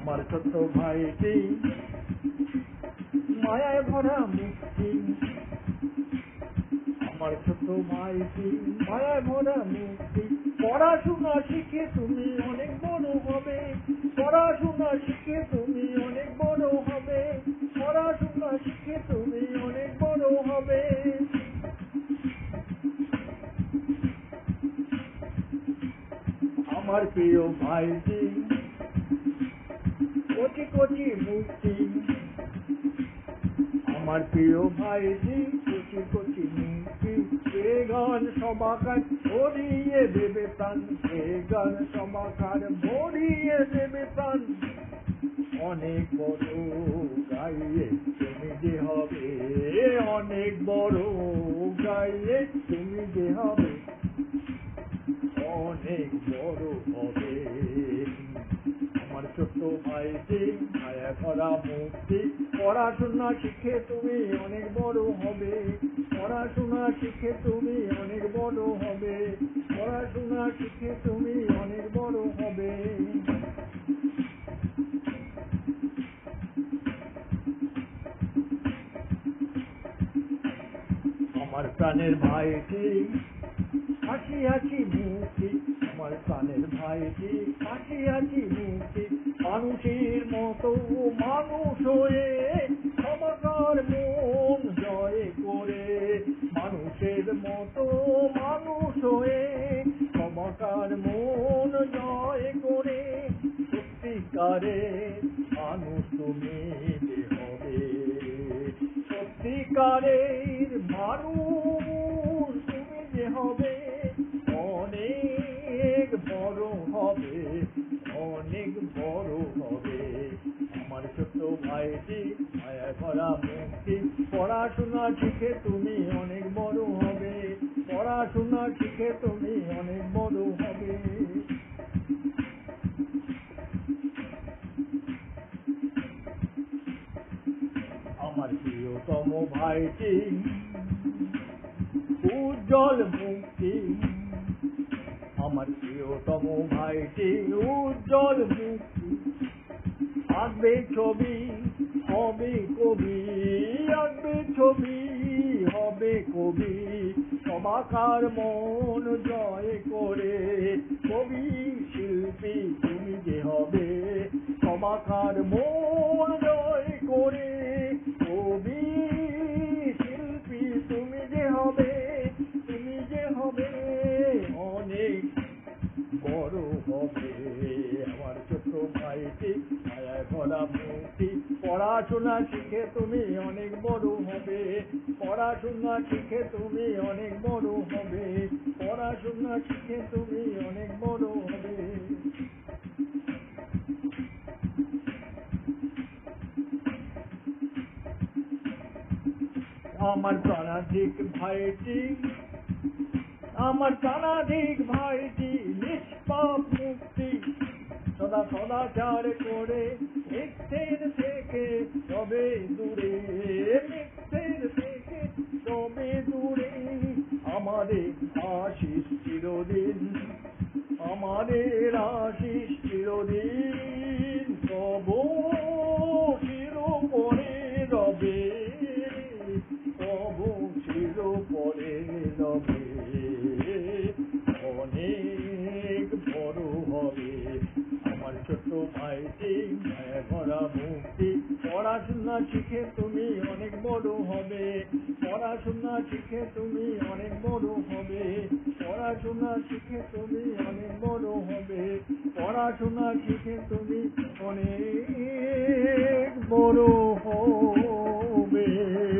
আমার ছোট্ট ভাইটি মায়ায় ভরা মুক্তি, আমার ছোট্ট ভাইটি মায়ায় ভরা মুক্তি। পড়াশোনা শিখে তুমি অনেক বড় হবে, পড়াশোনা শিখে তুমি অনেক বড় হবে, পড়াশোনা শিখে তুমি অনেক বড় হবে। আমার প্রিয় ভাইটি কোটি কোটি মুক্তি, আমার প্রিয় ভাইটি কোটি কোটি মুক্তি। সে গান সবাকার ভরিয়ে দেবে প্রাণ, সে গান সবাকার ভরিয়ে দেবে প্রাণ। অনেক বড় গাইয়ে তুমি যে হবে, অনেক বড় গাইয়ে তুমি যে হবে, অনেক বড় হবে। আমার ছোট্ট ভাইটি মায়া করা মুক্তি, পড়াশোনা শিখে তুমি অনেক বড় হবে, পড়াশোনা শিখে তুমি অনেক বড় হবে, পড়াশোনা শিখে তুমি অনেক বড় হবে। আমার প্রাণের ভাইটি হাসি হাসি মুক্তি, আমার প্রাণের ভাইটি হাসি হাসি মুক্তি। মানুষের মতো মানুষ হয়ে সবার মন জয় করে, মানুষের মতো মানুষ হয়ে সবার মন জয় করে। সত্যিকারে মানুষ তুমি যে হবে, সত্যিকারের মানুষ তুমি যে হবে, অনেক বড় হবে, অনেক বড় হবে। আমার ছোট্ট ভাইটি মায়া ভরা মুক্তি, পড়াশোনা শিখে তুমি অনেক বড় হবে, পড়াশোনা শিখে তুমি অনেক বড় হবে। আমার প্রিয়তম ভাইটি উজ্জ্বল মুক্তি, আমার প্রিয়তম ভাইটি উজ্জ্বল মুক্তি। আঁকবে ছবি হবে কবি, আঁকবে ছবি হবে কবি, সবাকার মন জয় করে। কবি শিল্পী তুমি যে হবে, সবাকার মন জয় করে। কবি শিল্পী তুমি যে হবে, তুমি যে হবে, অনেক বড় হবে। আমার ছোট্ট ভাইটি মায়ায় ভরা মুক্তি, পড়াশোনা শিখে তুমি অনেক বড় হবে, পড়াশোনা শিখে তুমি অনেক বড় হবে, পড়াশোনা শিখে তুমি অনেক বড় হবে। আমার প্রাণাধিক ভাইটি, আমার প্রাণাধিক ভাইটি নিষ্পাপ মুক্তি, সদা সদাচার করে মিথ্যের থেকে তবে দূরে, মিথ্যের থেকে তবে দূরে। আমাদের আশিস চিরদিন, আমাদের আশিস চিরদিন, তবু চিরপরে রবে, তবু চিরপরে রবে। অনেক বড় হবে আমার ছোট্ট ভাইটি মায়া ভরা মুক্তি, পড়াশোনা শিখে তুমি অনেক বড় হবে, পড়াশোনা শিখে তুমি অনেক বড় হবে, পড়াশোনা শিখে তুমি অনেক বড় হবে, পড়াশোনা শিখে তুমি অনেক বড় হবে।